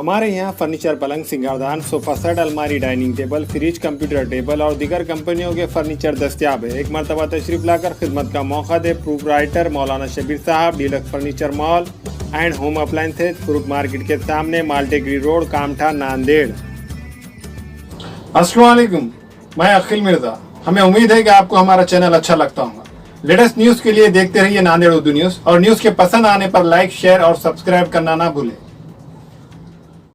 हमारे यहाँ फर्नीचर, पलंग, सिंगारदान, सोफा सेट, अलमारी, dining table, fridge, computer table और दीगर कंपनियों के फर्नीचर दस्तियाब है। एक मरतबा तशरीफ लाकर खिदमत का मौका दे। प्रोपराइटर मौलाना शबीर साहब, deluxe furniture mall and home appliances, fruit market के सामने, माल्टेगिरी रोड, कामठा, नांदेड़। अस्सलाम वालेकुम, मैं अखिल मिर्जा। हमें उम्मीद है कि आपको हमारा चैनल अच्छा लगता होगा। लेटेस्ट न्यूज के लिए देखते रहिए नांदेड़ उर्दू न्यूज, और न्यूज के पसंद आने पर लाइक, शेयर और सब्सक्राइब करना ना भूलें।